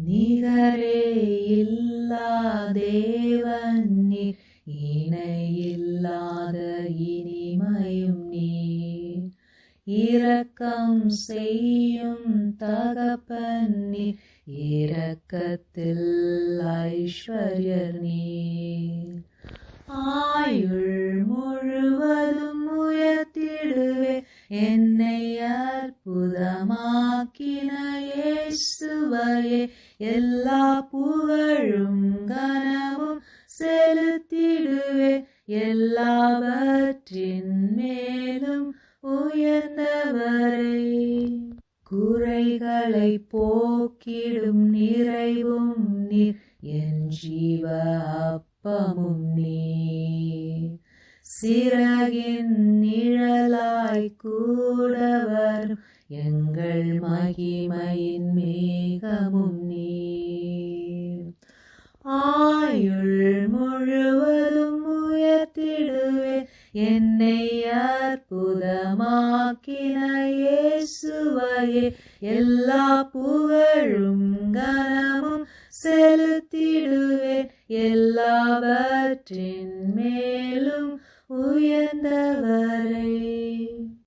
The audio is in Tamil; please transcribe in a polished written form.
நிகரே இல்லா தேவன் நீர், இணையில்லாத இனிமையும் நீர். இரக்கம் செய்யும் தகப்பன் நீர், இரக்கத்தில் ஐஸ்வர்யர் நீர். ஆயுள் முழுவதும் உயர்த்திடுவே என்னை அற்புதமாக்கின இயேசுவையே. எல்லா புகழும் கனமும் செலுத்திடுவே எல்லாவற்றின் மேலும் உயர்ந்தவரை. குறைகளை போக்கிடும் நிறைவும் நீர், என் ஜீவ அப்பமும் நீர். சிறகின் நிழலாய் கூடவரும் எங்கள் மகிமையின் மேகமும் நீர். ஆயுள் முழுவதும் உயர்த்திடுவே என்னை அற்புதமாக்கின இயேசுவையே. எல்லா புகழும் கனமும் செலுத்திடுவேன் எல்லாவற்றின் மேலும் உயர்ந்தவரை.